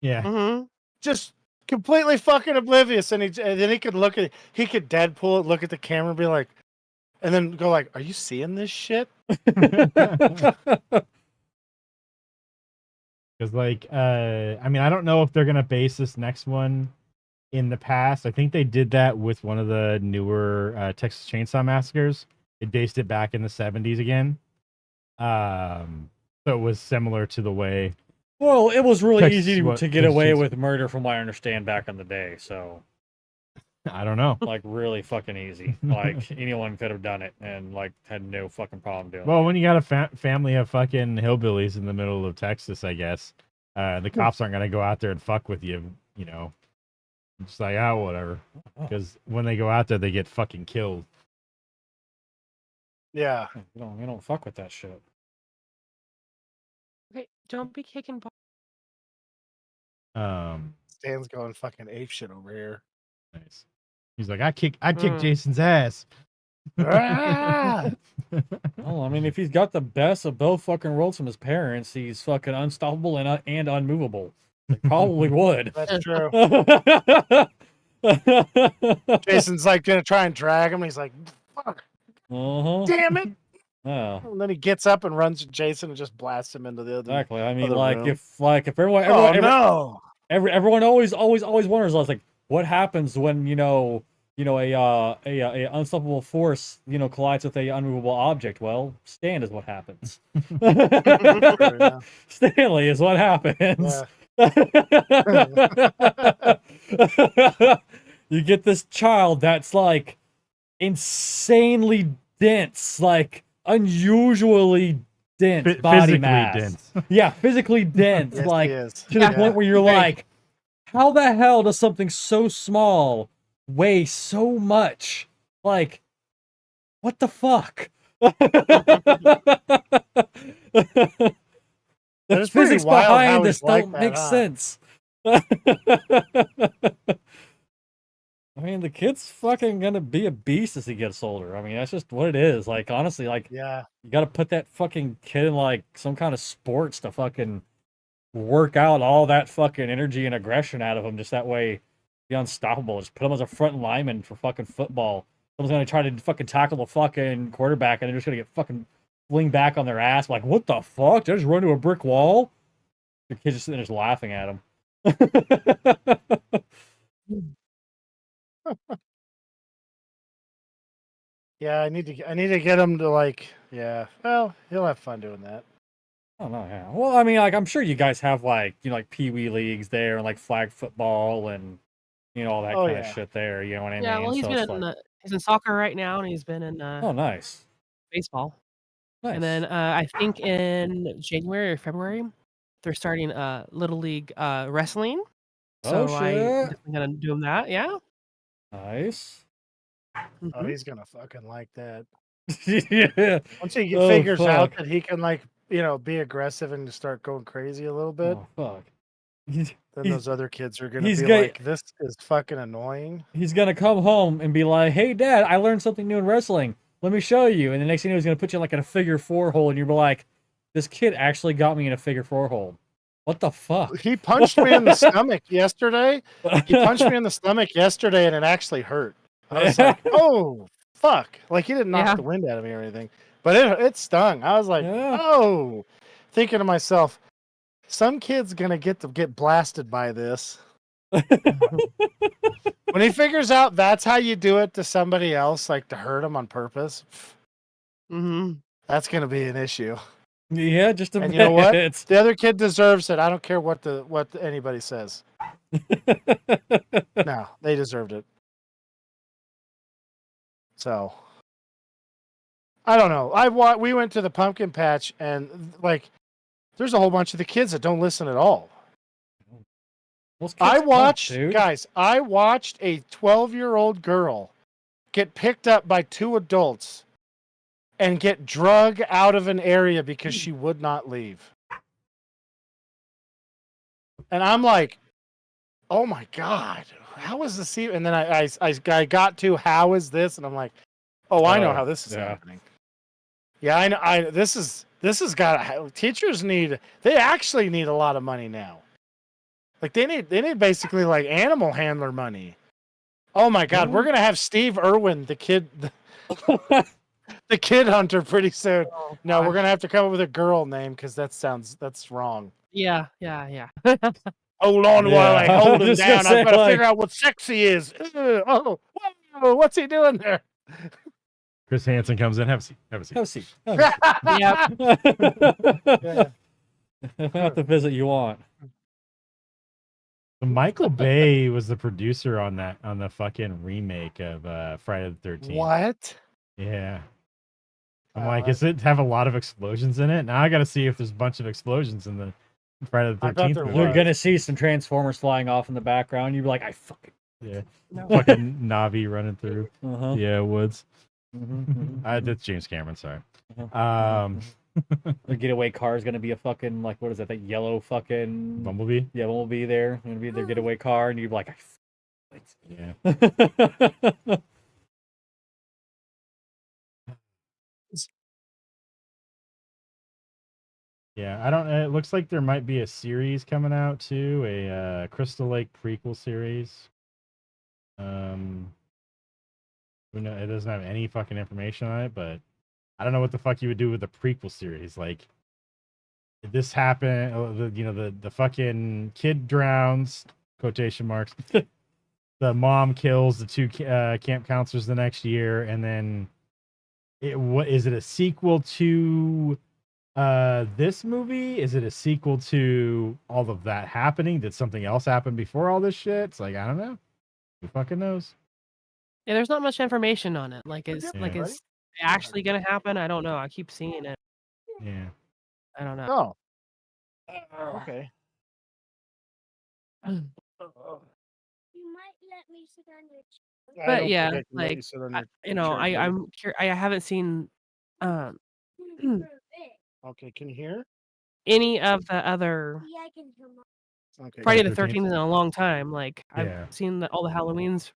Yeah. Mm-hmm. just completely fucking oblivious. And then he could he could Deadpool it, look at the camera, and be like, and then go like, "Are you seeing this shit?" Because, like, I mean, I don't know if they're gonna base this next one in the past. I think they did that with one of the newer Texas Chainsaw Massacres. They based it back in the 70s again. So it was similar to the way. Well, it was really Texas- easy what- to get Texas away Chainsaw- with murder from what I understand back in the day. So, I don't know. like, really fucking easy. Like, anyone could have done it and, like, had no fucking problem doing Well, when you got a family of fucking hillbillies in the middle of Texas, I guess the cops aren't gonna go out there and fuck with you. You know, just like, oh, whatever. Because when they go out there, they get fucking killed. Yeah. it. You don't fuck with that shit. Okay, don't be kicking balls. Stan's going fucking ape shit over here. Nice. He's like, I'd kick Mm. Jason's ass. Ah! Well, I mean, if he's got the best of both fucking worlds from his parents, he's fucking unstoppable and unmovable. He probably would. That's true. Jason's like gonna try and drag him. And he's like, "Fuck, Uh-huh. damn it!" Yeah, And then he gets up and runs to Jason and just blasts him into the other. exactly. I mean, Other like room. if everyone Oh no! everyone always wonders, like, what happens when a unstoppable force collides with a unmovable object. Well, stand is what happens. Yeah. Stanley is what happens. Yeah. You get this child that's like insanely dense, like unusually dense body Physically mass. dense. Yeah, physically dense, Yes, like he is. to the Yeah. point where you're Very. like, how the hell does something so small weigh so much? Like, what the fuck? The That is pretty physics wild how behind this he's like don't that, make huh? sense. I mean, the kid's fucking gonna be a beast as he gets older. I mean, that's just what it is. Like, honestly, like, Yeah. you gotta put that fucking kid in, like, some kind of sports to fucking work out all that fucking energy and aggression out of him, just that way be unstoppable. Just put him as a front lineman for fucking football. Someone's gonna try to fucking tackle the fucking quarterback, and they're just gonna get fucking fling back on their ass. Like, what the fuck? Did I just run to a brick wall? The kid's just sitting there just laughing at him. Yeah, I need to get him to like. Yeah, well, he'll have fun doing that. Oh no, yeah. Well, I mean, like I'm sure you guys have like like Pee Wee leagues there and like flag football and all that Oh, kind of yeah. shit there. You know what I Yeah, mean? well, he's So been it's in like, he's in soccer right now, and he's been in oh, nice, baseball. nice. And then I think in January or February, they're starting Little League wrestling. Oh, So I'm shit. definitely gonna do him that. Yeah. Nice. Oh, Mhm. he's gonna fucking like that. Yeah. Once he Oh, figures out fuck. that he can like be aggressive and start going crazy a little bit, Oh, fuck. He's, then he's, those other kids are gonna he's be got- like, "This is fucking annoying." he's gonna come home and be like, "Hey, Dad, I learned something new in wrestling. Let me show you." And the next thing you know, he's gonna put you like in a figure four hold, and you'll be like, "This kid actually got me in a figure four hold. What the fuck?" He punched me in the stomach yesterday. He punched me in the stomach yesterday, and it actually hurt. I was like, "Oh fuck!" Like he didn't knock Yeah. the wind out of me or anything, but it stung. I was like, Yeah. "Oh," thinking to myself, "Some kid's gonna get blasted by this." When he figures out that's how you do it to somebody else, like to hurt them on purpose, Mm-hmm. that's gonna be an issue. Yeah, just a And bit. you know what? The other kid deserves it. I don't care what anybody says. No, they deserved it. So I don't know. We went to the pumpkin patch and like there's a whole bunch of the kids that don't listen at all. Those kids I suck, watched dude. guys, I watched a 12-year-old girl get picked up by two adults and get drug out of an area because she would not leave. And I'm like, "Oh my god, how is this even?" And then I got to how is this, and I'm like, "Oh, I know Oh, how this is yeah. happening." Yeah, I know. This has got teachers they actually need a lot of money now. Like they need basically like animal handler money. Oh my god, we're gonna have Steve Irwin, the kid hunter, pretty soon. Oh, No, we're gosh. gonna have to come up with a girl name because that's wrong. Yeah, yeah. Hold on while I Yeah, I hold was him just gonna down. say, I've got to like- figure out what sex he is. Oh, whoa, what's he doing there? Chris Hansen comes in. Have a seat. Have a seat. Have a seat. Have a seat. Yep. Yeah. Not the visit you want. So Michael Bay was the producer on the fucking remake of Friday the 13th. What? Yeah. I'm Wow, like, is it have a lot of explosions in it? Now I got to see if there's a bunch of explosions in the Friday the I thought 13th there movie. You're was. gonna see some Transformers flying off in the background. You'd be like, "I fucking." Yeah. No. Fucking Navi running through. Uh-huh. Yeah, woods. Mhm, That's James Cameron. Sorry. mhm. The getaway car is gonna be a fucking like what is that? That yellow fucking Bumblebee. yeah, Bumblebee there. Gonna be their getaway car, and you'd be like, Yeah. "I." Yeah. I don't. It looks like there might be a series coming out too. A Crystal Lake prequel series. Who know? It doesn't have any fucking information on it, but I don't know what the fuck you would do with a prequel series. Like, if this happened, the fucking kid drowns, quotation marks. The mom kills the two camp counselors the next year, and then what is it a sequel to this movie? Is it a sequel to all of that happening? Did something else happen before all this shit? It's like, I don't know. Who fucking knows? Yeah, there's not much information on it. Like, is Yeah. like is it actually gonna happen? I don't know. I keep seeing it. Yeah. I don't know. Oh, okay. You might let me sit on your chair. I But don't yeah, think I can let like, you sit on I, your chair, buddy. I haven't seen For a bit. Okay, can you hear? any of the other Yeah, I can hear Mom. Okay. Friday the 13th? 13th in a long time. Like, Yeah. I've seen all the Halloweens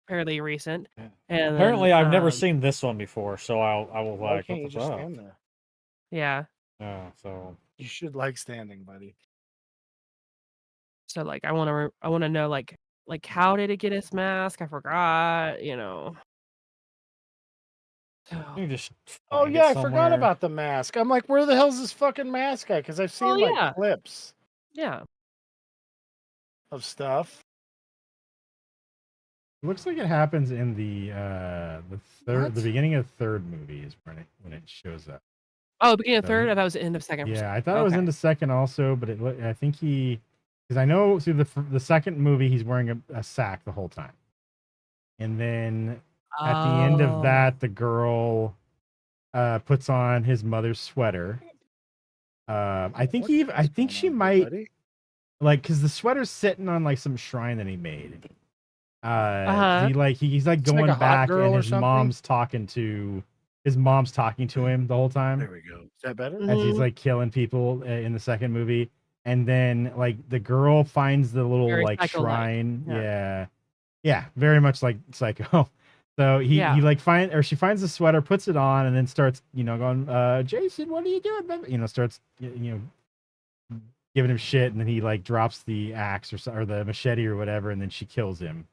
fairly recent. Yeah. And Apparently, then, I've never seen this one before, so I will Why like can't what you the just fuck? stand there? Yeah. Yeah, so You should like standing, buddy. So like, I want to know like how did it get its mask? I forgot. So, you just Oh find it yeah, I forgot somewhere. about the mask. I'm like, where the hell's this fucking mask at? Because I've seen Oh, like yeah. clips. Yeah. of stuff. Looks like it happens in the What? the beginning of the third movie is when it shows up. Oh, beginning of So third. he- I thought it was the end of second. Yeah, I thought it was Okay. into second also, but I think because I know through the second movie he's wearing a sack the whole time, and then at the end of Oh. that the girl puts on his mother's sweater. I think she might like because the sweater's sitting on like some shrine that he made. Uh-huh. He's like It's like going a hot back girl and or his something? mom's talking to him the whole time There we go. Is that better? Mhm. as he's like killing people in the second movie. And then like the girl finds the little Very like Psycho-like. shrine. Yeah. Yeah, very much like Psycho. So he Yeah. like she finds the sweater, puts it on, and then starts going, Jason, what are you doing? Starts giving him shit, and then he like drops the axe or the machete or whatever, and then she kills him.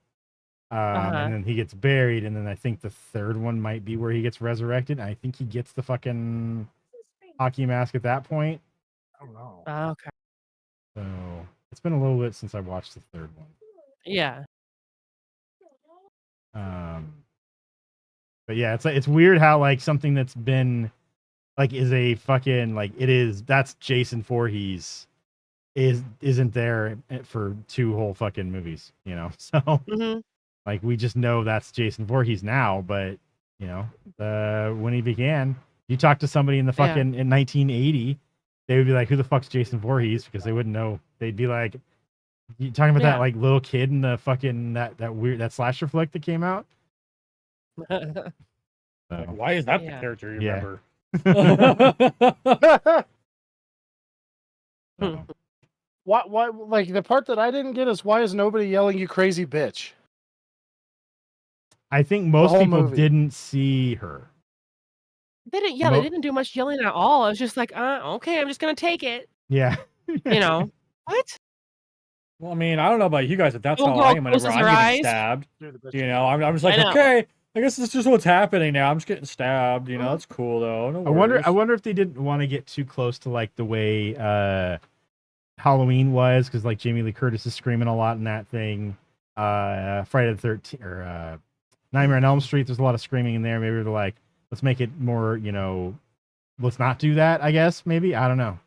Uh-huh. And then he gets buried, and then I think the third one might be where he gets resurrected. I think he gets the fucking hockey mask at that point. I don't know. Okay. So it's been a little bit since I watched the third one. Yeah. But yeah, it's weird how like something that's been like is a fucking like that's Jason Voorhees isn't there for 2 whole fucking movies, So Mm-hmm. like we just know that's Jason Voorhees now, but when he began, you talk to somebody in the fucking in 1980, they would be like, "Who the fuck's Jason Voorhees?" Because they wouldn't know. They'd be like, "You talking about that Yeah. like little kid in the fucking that weird that slasher flick that came out?" Like, So, why is that Yeah. the character you Yeah. remember? so. Why? Like the part that I didn't get is why is nobody yelling "you crazy bitch"? I think most whole people movie. didn't see her. They didn't do much yelling at all. I was just like, okay, I'm just gonna take it. Yeah. What? Well, I mean, I don't know about you guys, but that's Little how girl I am whenever closes I'm her getting eyes. stabbed. You're the bitch. I'm just I like, know. okay, I guess this is just what's happening now. I'm just getting stabbed. That's cool though. No I wonder worries. if they didn't want to get too close to like the way Halloween was, because like Jamie Lee Curtis is screaming a lot in that thing. Friday the 13th or Nightmare on Elm Street, there's a lot of screaming in there. Maybe they're like, let's make it more, let's not do that, I guess. Maybe. I don't know.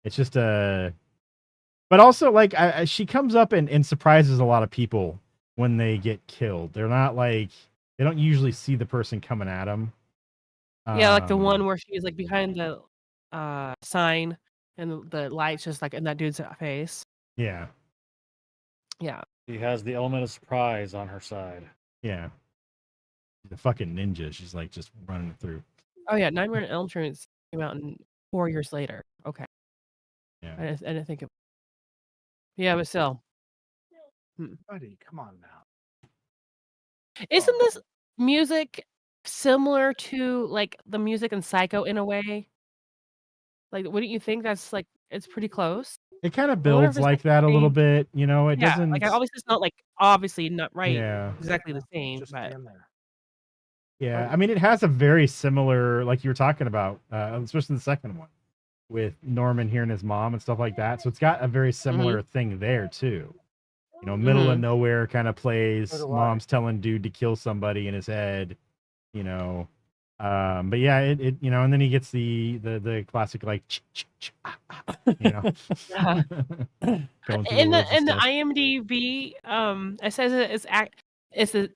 It's just but also like she comes up and surprises a lot of people when they get killed. They're not like, they don't usually see the person coming at them. Yeah, like the one where she's like behind the sign and the light's just like in that dude's face. Yeah. Yeah. She has the element of surprise on her side. Yeah. The fucking ninja. She's like just running through. Oh yeah, Nightmare on Elm Street came out 4 years later. Okay. Yeah. I didn't think it. Yeah, but still. Buddy, come on now. Isn't this music similar to like the music in Psycho in a way? Like, wouldn't you think that's like it's pretty close? It kind of I wonder if builds it's, like that a little same- bit, It Yeah, doesn't. like obviously it's not like obviously not right Yeah. exactly the same, Just but in there. Yeah. I mean, it has a very similar, like you were talking about, especially the second one with Norman hearing his mom and stuff like that. So it's got a very similar thing there too. Middle of nowhere kind of plays. So do I. Mom's telling dude to kill somebody in his head. But yeah, it and then he gets the classic like going through in woods and the stuff. IMDb, it says it's the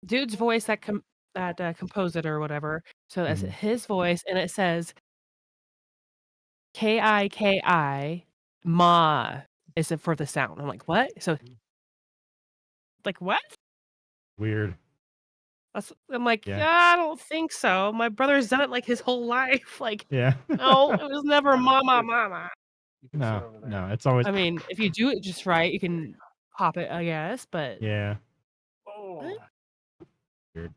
dude's voice that composed it or whatever. So that's Mhm. his voice, and it says KIKI Ma is it for the sound. I'm like, what? So like what? Weird. I'm like, Yeah. yeah, I don't think so. My brother's done it like his whole life. Like, Yeah. no, it was never mama. You can sit No, over there. no, it's always I mean, if you do it just right, you can pop it, I guess. But yeah. Oh. I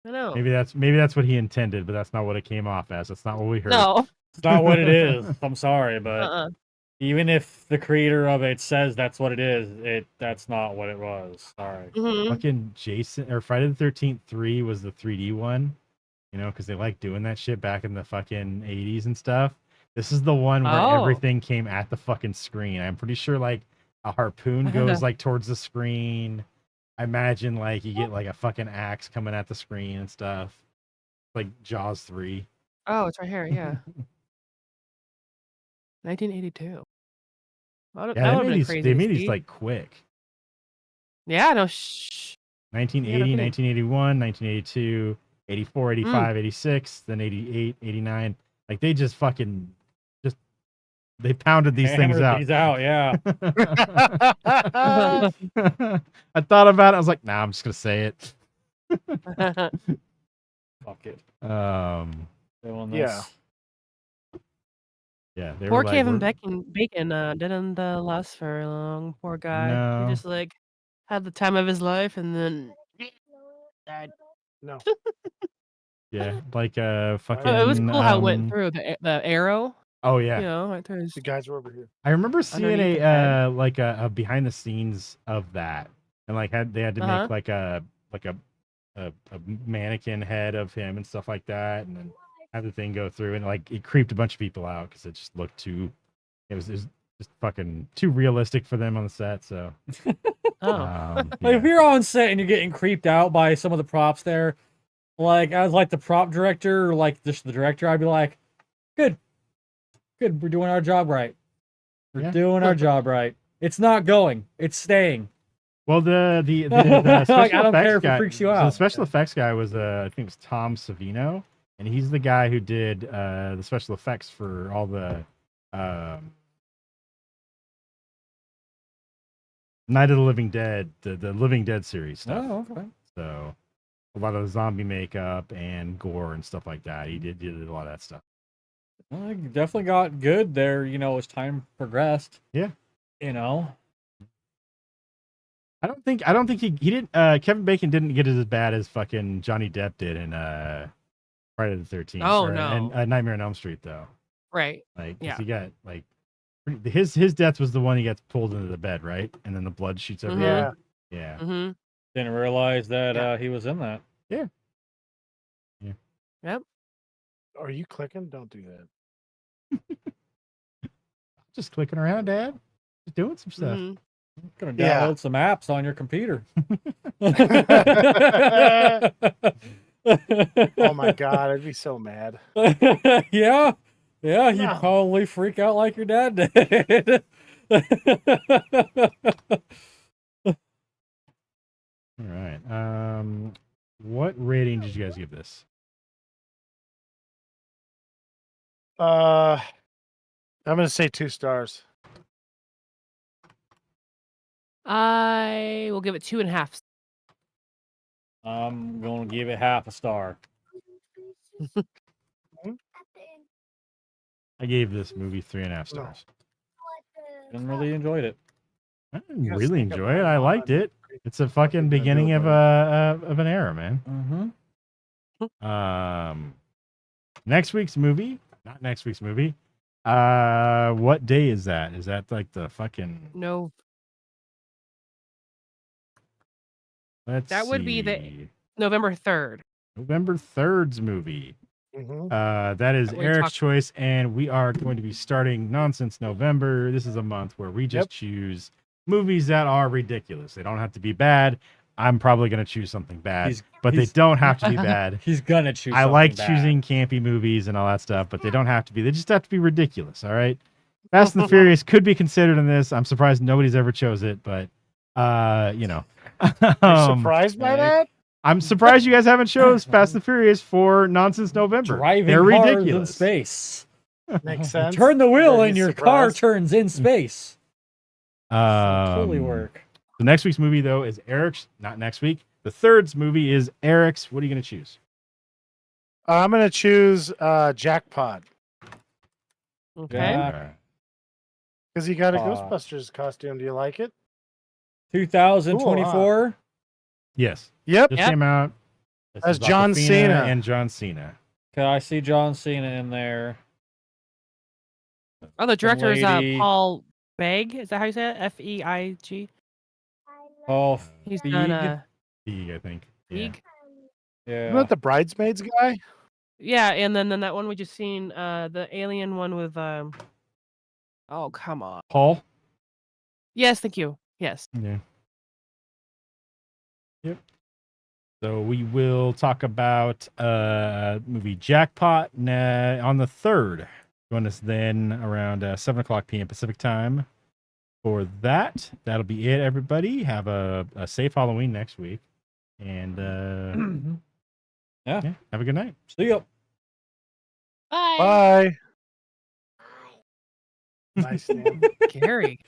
don't know. Maybe that's what he intended, but that's not what it came off as. That's not what we heard. No. It's not what it is. I'm sorry, but Uh-uh. even if the creator of it says that's what it is, that's not what it was. Sorry. Mhm. Fucking Jason or Friday the 13th 3 was the 3D one, because they like doing that shit back in the fucking 80s and stuff. This is the one where Oh. everything came at the fucking screen. I'm pretty sure like a harpoon goes like towards the screen. I imagine like you get like a fucking axe coming at the screen and stuff. Like Jaws 3. Oh, it's right here. Yeah. 1982. That would Yeah, have been crazy. they to made these see. like quick. Yeah, no. Shh. 1980, kidding. 1981, 1982, 84, 85, 86, then 88, 89. Like they just fucking they pounded these things Hammered out. these out, yeah. I thought about it. I was like, nah, I'm just gonna say it. Fuck it. Yeah. Doing this. Yeah, they Poor were like, Kevin we're- Bacon didn't last very long. Poor guy. No. He just like had the time of his life and then died. No. Yeah, like fucking. It was cool how it went um, through the arrow. Oh yeah, You know, right through his. The guys were over here. I remember seeing Underneath the head. like a behind the scenes of that, and like they had to Uh-huh. make like a mannequin head of him and stuff like that, and then have the thing go through, and like it creeped a bunch of people out because it just looked too. It was just fucking too realistic for them on the set. So Oh. Like if yeah. you're on set and you're getting creeped out by some of the props there, like as like the prop director or like just the director, I'd be like, good, we're doing our job right. We're Yeah. doing our job right. It's not going, it's staying. Well, the special Like, I don't effects care if it guy, freaks you so the out. special effects guy was I think it was Tom Savino, and he's the guy who did the special effects for all the Night of the Living Dead, the Living Dead series stuff. Oh, okay. So a lot of zombie makeup and gore and stuff like that. He did a lot of that stuff. Well, he definitely got good there, as time progressed. Yeah. You know? I don't think he didn't. Kevin Bacon didn't get it as bad as fucking Johnny Depp did in Friday the 13th. Oh, or, no. and Nightmare on Elm Street though. Right. Like, 'cause Yeah. he got like his death was the one he gets pulled into the bed, right? And then the blood shoots Mhm. everywhere. Yeah. Yeah. Mm-hmm. Didn't realize that Yeah. he was in that. Are you clicking? Don't do that. Just clicking around, Dad. Just doing some stuff. Mhm. Gonna download Yeah. some apps on your computer. Oh my god, I'd be so mad. Yeah, you'd No. probably freak out like your dad did. All right. What rating did you guys give this? I'm gonna say 2 stars. I will give it 2.5. I'm gonna give it half a star. At the end, I gave this movie 3.5 stars. what the Didn't really enjoyed it. I didn't You gotta really sneak up enjoy it. on I Mom liked and- it. It's a fucking Nothing to do beginning with of an era, man. Mm-hmm. Next week's movie, not next week's movie. What day is that? Is that like the fucking? No, Let's That would be the- see. November 3rd. November 3rd's movie. Mhm. That is That we Eric's talked- choice, and we are going to be starting Nonsense November. This is a month where we just Yep. choose movies that are ridiculous. They don't have to be bad. I'm probably going to choose something bad, He's- but they he's- don't have to be bad. He's gonna choose. I like something bad. choosing campy movies and all that stuff, but they don't have to be. They just have to be ridiculous. All right. Fast and the Furious could be considered in this. I'm surprised nobody's ever chose it, but you know, You're surprised by right. that? I'm surprised you guys haven't chose Fast and the Furious for Nonsense November. driving They're cars in ridiculous. space. Makes sense. Turn the wheel Are and you your car surprised? turns in space. Totally Um, work. The next week's movie though is Eric's. Not next week. The third's movie is Eric's. What are you going to choose? I'm gonna choose Jackpot Okay. Yeah. because he got a Jackpot. Ghostbusters costume. Do you like it? 2024. Yes, Yep. just Yep. came out. This As is John Awkwafina Cena. and John Cena. Okay, I see John Cena in there. Oh, the director is lady- Paul Feig. Is that how you say it? Feig. Oh, He's Feig? done Feig, I think. Yeah. Feig. yeah. Isn't that the Bridesmaids guy? Yeah, and then that one we just seen, the alien one with oh come on. Paul. Yes, thank you. Yes. Yeah. Yep. So we will talk about movie Jackpot on the 3rd. Join us then around 7 o'clock p.m. Pacific time for that. That'll be it, everybody. Have a safe Halloween next week. And Yeah. have a good night. See ya. Bye. Bye. Nice, Stan. Gary.